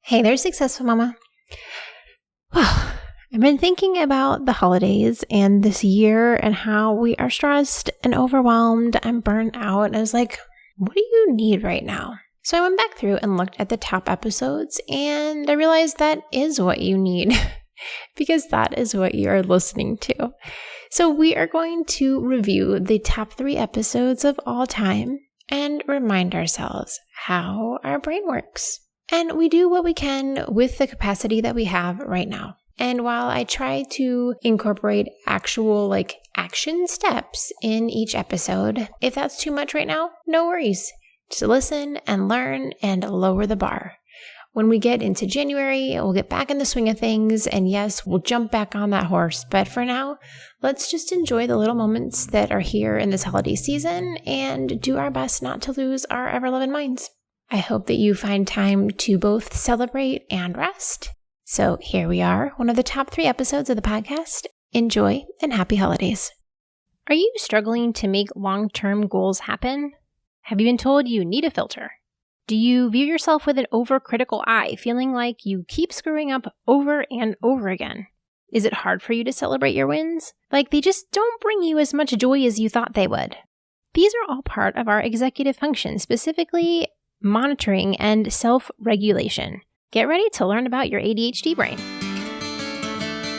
Hey there, Successful Mama. I've been thinking about the holidays and this year and how we are stressed and overwhelmed and burnt out. And I was like, what do you need right now? So I went back through and looked at the top episodes and I realized that is what you need because that is what you are listening to. So we are going to review the top 3 episodes of all time and remind ourselves how our brain works. And we do what we can with the capacity that we have right now. And while I try to incorporate actual action steps in each episode, if that's too much right now, no worries. Just listen and learn and lower the bar. When we get into January, we'll get back in the swing of things. And yes, we'll jump back on that horse. But for now, let's just enjoy the little moments that are here in this holiday season and do our best not to lose our ever-loving minds. I hope that you find time to both celebrate and rest. So here we are, one of the top 3 episodes of the podcast. Enjoy and happy holidays. Are you struggling to make long-term goals happen? Have you been told you need a filter? Do you view yourself with an overcritical eye, feeling like you keep screwing up over and over again? Is it hard for you to celebrate your wins? Like they just don't bring you as much joy as you thought they would? These are all part of our executive function, specifically monitoring and self-regulation. Get ready to learn about your ADHD brain.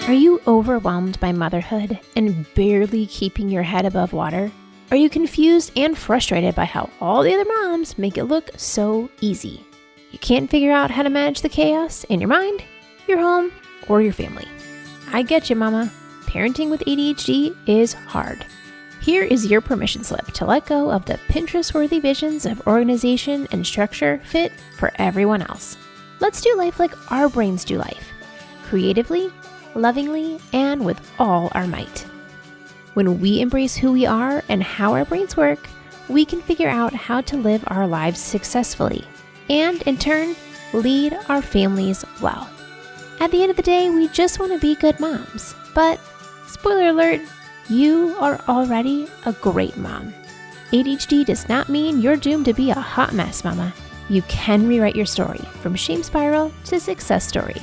Are you overwhelmed by motherhood and barely keeping your head above water? Are you confused and frustrated by how all the other moms make it look so easy? You can't figure out how to manage the chaos in your mind, your home, or your family. I get you, mama. Parenting with ADHD is hard. Here is your permission slip to let go of the Pinterest-worthy visions of organization and structure fit for everyone else. Let's do life like our brains do life, creatively, lovingly, and with all our might. When we embrace who we are and how our brains work, we can figure out how to live our lives successfully and, in turn, lead our families well. At the end of the day, we just want to be good moms. But, spoiler alert, you are already a great mom. ADHD does not mean you're doomed to be a hot mess, mama. You can rewrite your story from shame spiral to success story.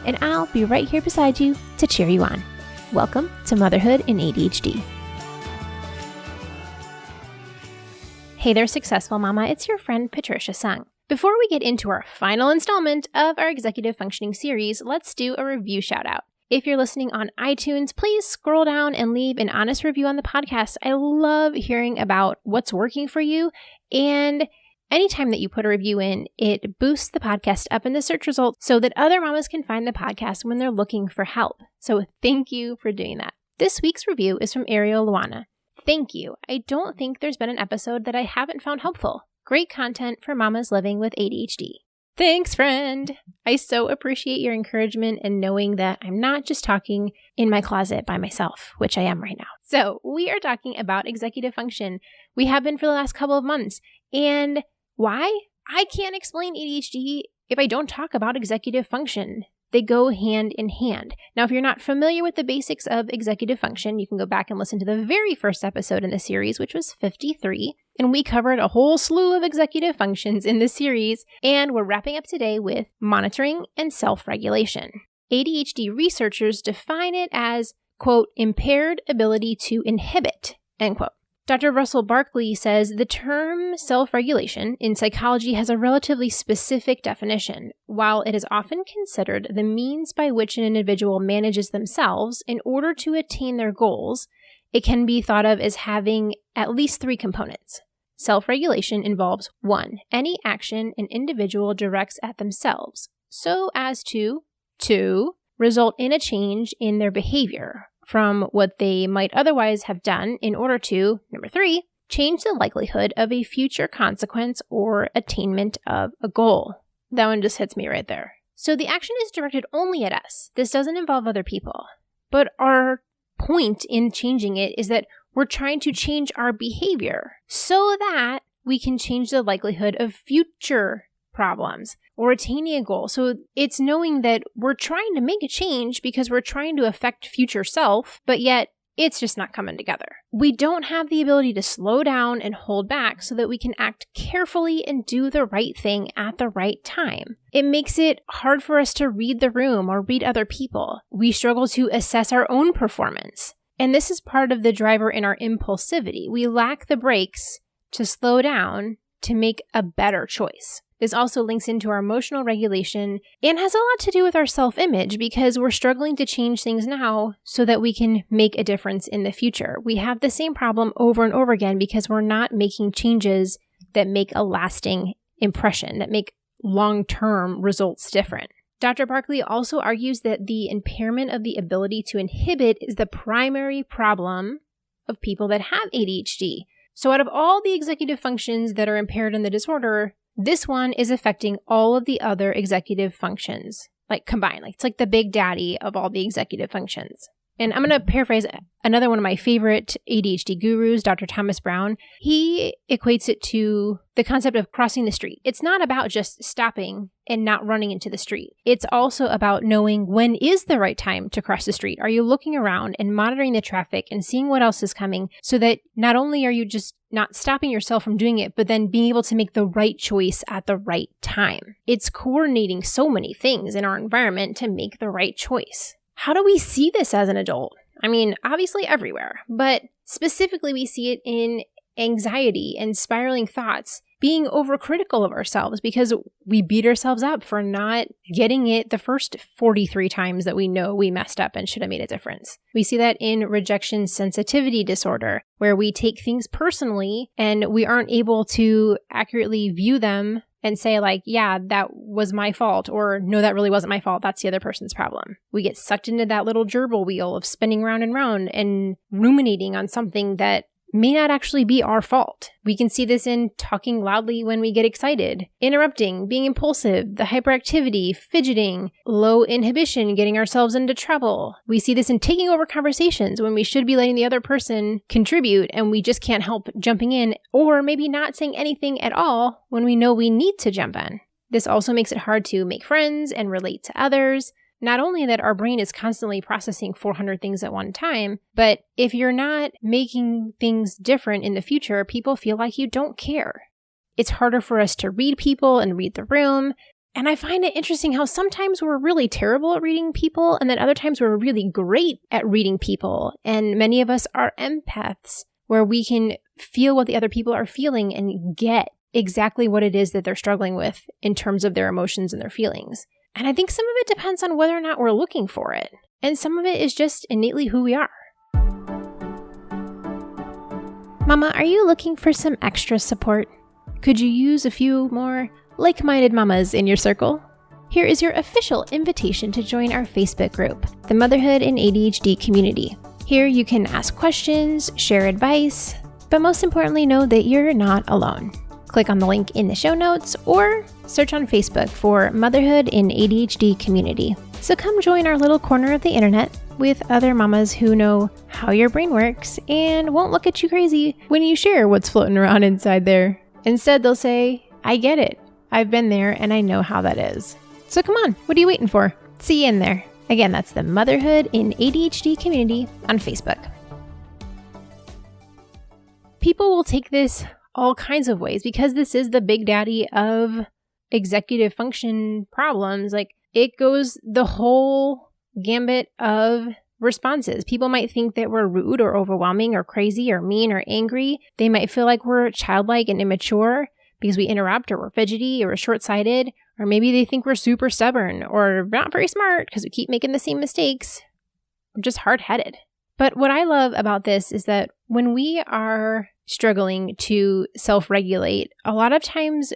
And I'll be right here beside you to cheer you on. Welcome to Motherhood in ADHD. Hey there, Successful Mama. It's your friend Patricia Sung. Before we get into our final installment of our Executive Functioning series, let's do a review shout out. If you're listening on iTunes, please scroll down and leave an honest review on the podcast. I love hearing about what's working for you. And anytime that you put a review in, it boosts the podcast up in the search results so that other mamas can find the podcast when they're looking for help. So thank you for doing that. This week's review is from Ariel Luana. Thank you. I don't think there's been an episode that I haven't found helpful. Great content for mamas living with ADHD. Thanks, friend. I so appreciate your encouragement and knowing that I'm not just talking in my closet by myself, which I am right now. So we are talking about executive function. We have been for the last couple of months. And why? I can't explain ADHD if I don't talk about executive function. They go hand in hand. Now, if you're not familiar with the basics of executive function, you can go back and listen to the very first episode in the series, which was 53. And we covered a whole slew of executive functions in this series. And we're wrapping up today with monitoring and self-regulation. ADHD researchers define it as, quote, impaired ability to inhibit, end quote. Dr. Russell Barkley says the term self-regulation in psychology has a relatively specific definition. While it is often considered the means by which an individual manages themselves in order to attain their goals, it can be thought of as having at least 3 components. Self-regulation involves 1. Any action an individual directs at themselves, so as to 2. Result in a change in their behavior from what they might otherwise have done in order to, number 3, change the likelihood of a future consequence or attainment of a goal. That one just hits me right there. So the action is directed only at us. This doesn't involve other people. But our point in changing it is that we're trying to change our behavior so that we can change the likelihood of future problems or attaining a goal. So it's knowing that we're trying to make a change because we're trying to affect future self, but yet it's just not coming together. We don't have the ability to slow down and hold back so that we can act carefully and do the right thing at the right time. It makes it hard for us to read the room or read other people. We struggle to assess our own performance. And this is part of the driver in our impulsivity. We lack the brakes to slow down to make a better choice. This also links into our emotional regulation and has a lot to do with our self-image because we're struggling to change things now so that we can make a difference in the future. We have the same problem over and over again because we're not making changes that make a lasting impression, that make long-term results different. Dr. Barkley also argues that the impairment of the ability to inhibit is the primary problem of people that have ADHD. So out of all the executive functions that are impaired in the disorder, this one is affecting all of the other executive functions, like combined. Like it's like the big daddy of all the executive functions. And I'm going to paraphrase another one of my favorite ADHD gurus, Dr. Thomas Brown. He equates it to the concept of crossing the street. It's not about just stopping and not running into the street. It's also about knowing when is the right time to cross the street. Are you looking around and monitoring the traffic and seeing what else is coming so that not only are you just not stopping yourself from doing it, but then being able to make the right choice at the right time. It's coordinating so many things in our environment to make the right choice. How do we see this as an adult? I mean, obviously everywhere, but specifically we see it in anxiety and spiraling thoughts, being overcritical of ourselves because we beat ourselves up for not getting it the first 43 times that we know we messed up and should have made a difference. We see that in rejection sensitivity disorder, where we take things personally and we aren't able to accurately view them and say like, yeah, that was my fault, or no, that really wasn't my fault. That's the other person's problem. We get sucked into that little gerbil wheel of spinning round and round and ruminating on something that may not actually be our fault. We can see this in talking loudly when we get excited, interrupting, being impulsive, the hyperactivity, fidgeting, low inhibition, getting ourselves into trouble. We see this in taking over conversations when we should be letting the other person contribute and we just can't help jumping in, or maybe not saying anything at all when we know we need to jump in. This also makes it hard to make friends and relate to others. Not only that our brain is constantly processing 400 things at one time, but if you're not making things different in the future, people feel like you don't care. It's harder for us to read people and read the room. And I find it interesting how sometimes we're really terrible at reading people, and then other times we're really great at reading people. And many of us are empaths, where we can feel what the other people are feeling and get exactly what it is that they're struggling with in terms of their emotions and their feelings. And I think some of it depends on whether or not we're looking for it. And some of it is just innately who we are. Mama, are you looking for some extra support? Could you use a few more like-minded mamas in your circle? Here is your official invitation to join our Facebook group, the Motherhood and ADHD community. Here you can ask questions, share advice, but most importantly, know that you're not alone. Click on the link in the show notes or search on Facebook for Motherhood and ADHD community. So come join our little corner of the internet with other mamas who know how your brain works and won't look at you crazy when you share what's floating around inside there. Instead, they'll say, I get it. I've been there and I know how that is. So come on, what are you waiting for? See you in there. Again, that's the Motherhood and ADHD community on Facebook. People will take this all kinds of ways because this is the big daddy of executive function problems. Like it goes the whole gambit of responses. People might think that we're rude or overwhelming or crazy or mean or angry. They might feel like we're childlike and immature because we interrupt or we're fidgety or we're short-sighted, or maybe they think we're super stubborn or not very smart because we keep making the same mistakes. We're just hard-headed. But what I love about this is that when we are struggling to self-regulate, a lot of times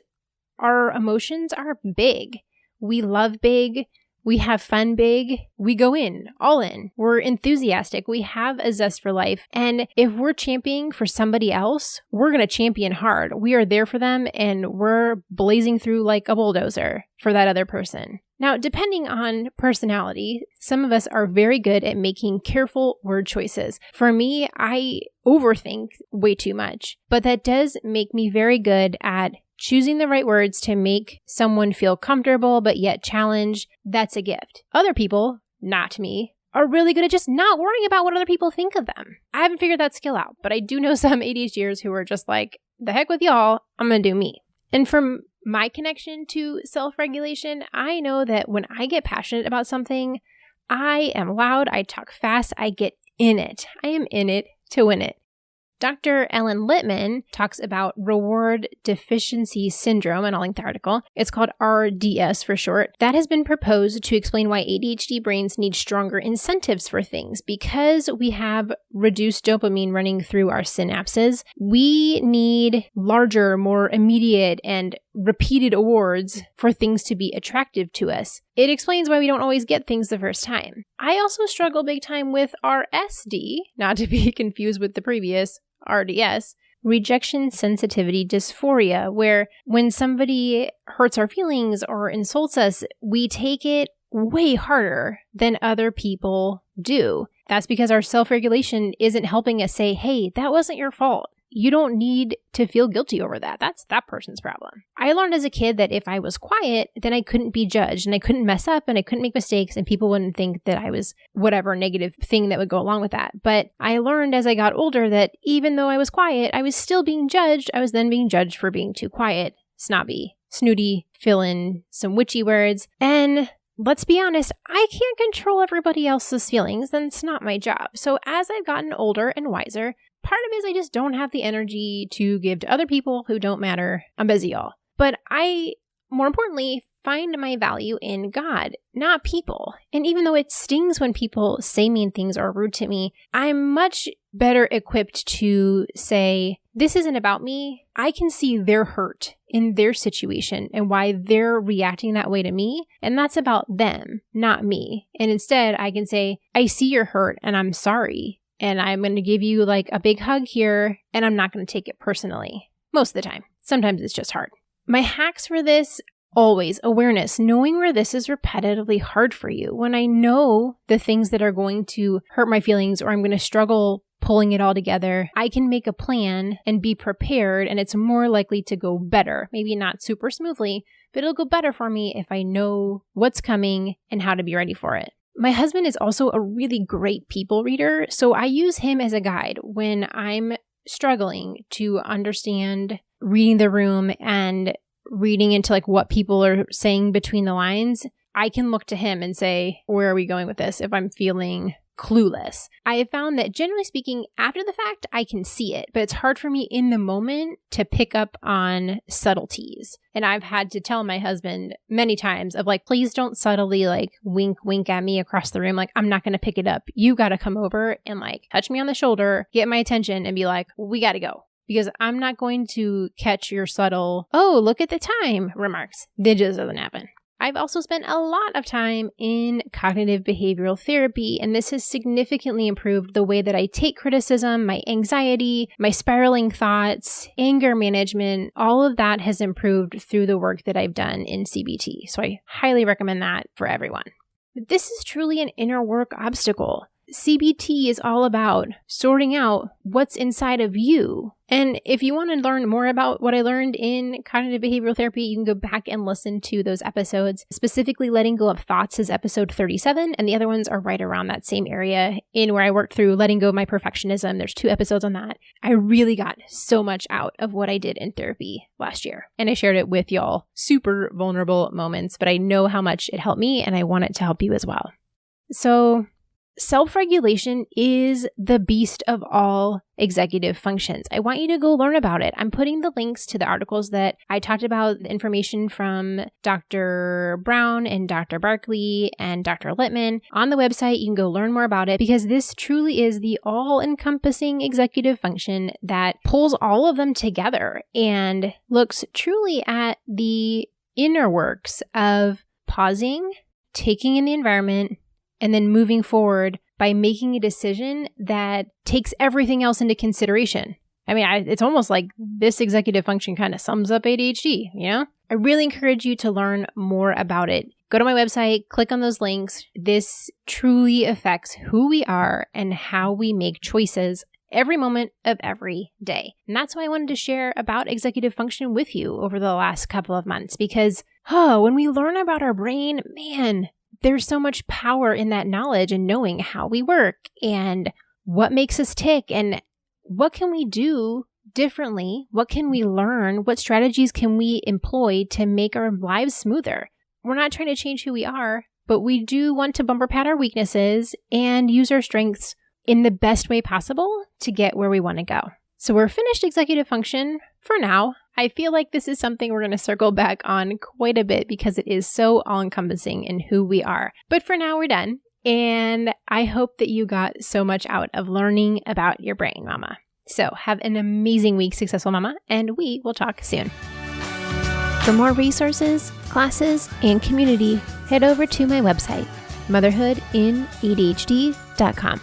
our emotions are big. We love big. We have fun big. We go in, all in. We're enthusiastic. We have a zest for life. And if we're championing for somebody else, we're going to champion hard. We are there for them and we're blazing through like a bulldozer for that other person. Now, depending on personality, some of us are very good at making careful word choices. For me, I overthink way too much, but that does make me very good at choosing the right words to make someone feel comfortable but yet challenged. That's a gift. Other people, not me, are really good at just not worrying about what other people think of them. I haven't figured that skill out, but I do know some ADHDers who are just like, the heck with y'all, I'm going to do me. And from my connection to self-regulation, I know that when I get passionate about something, I am loud, I talk fast, I get in it. I am in it to win it. Dr. Ellen Littman talks about reward deficiency syndrome, and I'll link the article. It's called RDS for short. That has been proposed to explain why ADHD brains need stronger incentives for things. Because we have reduced dopamine running through our synapses, we need larger, more immediate, and repeated awards for things to be attractive to us. It explains why we don't always get things the first time. I also struggle big time with RSD, not to be confused with the previous RDS, Rejection Sensitivity Dysphoria, where when somebody hurts our feelings or insults us, we take it way harder than other people do. That's because our self-regulation isn't helping us say, hey, that wasn't your fault. You don't need to feel guilty over that. That's that person's problem. I learned as a kid that if I was quiet, then I couldn't be judged and I couldn't mess up and I couldn't make mistakes and people wouldn't think that I was whatever negative thing that would go along with that. But I learned as I got older that even though I was quiet, I was still being judged. I was then being judged for being too quiet, snobby, snooty, fill in some witchy words. And let's be honest, I can't control everybody else's feelings, and it's not my job. So as I've gotten older and wiser, part of it is I just don't have the energy to give to other people who don't matter. I'm busy, y'all. But I, more importantly, find my value in God, not people. And even though it stings when people say mean things or are rude to me, I'm much better equipped to say, this isn't about me. I can see their hurt in their situation and why they're reacting that way to me. And that's about them, not me. And instead, I can say, I see your hurt and I'm sorry. And I'm going to give you like a big hug here, and I'm not going to take it personally. Most of the time. Sometimes it's just hard. My hacks for this, always awareness, knowing where this is repetitively hard for you. When I know the things that are going to hurt my feelings or I'm going to struggle pulling it all together, I can make a plan and be prepared, and it's more likely to go better. Maybe not super smoothly, but it'll go better for me if I know what's coming and how to be ready for it. My husband is also a really great people reader, so I use him as a guide when I'm struggling to understand reading the room and reading into like what people are saying between the lines. I can look to him and say, where are we going with this if I'm feeling clueless? I have found that generally speaking, after the fact, I can see it, but it's hard for me in the moment to pick up on subtleties. And I've had to tell my husband many times of like, please don't subtly like wink at me across the room. Like, I'm not going to pick it up. You got to come over and like touch me on the shoulder, get my attention and be like, we got to go. Because I'm not going to catch your subtle, oh, look at the time remarks. That just doesn't happen. I've also spent a lot of time in cognitive behavioral therapy, and this has significantly improved the way that I take criticism, my anxiety, my spiraling thoughts, anger management. All of that has improved through the work that I've done in CBT. So I highly recommend that for everyone. But this is truly an inner work obstacle. CBT is all about sorting out what's inside of you. And if you want to learn more about what I learned in cognitive behavioral therapy, you can go back and listen to those episodes. Specifically, Letting Go of Thoughts is episode 37, and the other ones are right around that same area in where I worked through letting go of my perfectionism. There's 2 episodes on that. I really got so much out of what I did in therapy last year, and I shared it with y'all. Super vulnerable moments, but I know how much it helped me, and I want it to help you as well. So self-regulation is the beast of all executive functions. I want you to go learn about it. I'm putting the links to the articles that I talked about, the information from Dr. Brown and Dr. Barkley and Dr. Littman on the website. You can go learn more about it because this truly is the all-encompassing executive function that pulls all of them together and looks truly at the inner works of pausing, taking in the environment, and then moving forward by making a decision that takes everything else into consideration. I mean, it's almost like this executive function kind of sums up ADHD, you know? I really encourage you to learn more about it. Go to my website, click on those links. This truly affects who we are and how we make choices every moment of every day. And that's why I wanted to share about executive function with you over the last couple of months because, when we learn about our brain, man, there's so much power in that knowledge and knowing how we work and what makes us tick and what can we do differently? What can we learn? What strategies can we employ to make our lives smoother? We're not trying to change who we are, but we do want to bumper pad our weaknesses and use our strengths in the best way possible to get where we want to go. So we're finished executive function for now. I feel like this is something we're going to circle back on quite a bit because it is so all-encompassing in who we are. But for now, we're done. And I hope that you got so much out of learning about your brain, Mama. So have an amazing week, Successful Mama, and we will talk soon. For more resources, classes, and community, head over to my website, motherhoodinadhd.com.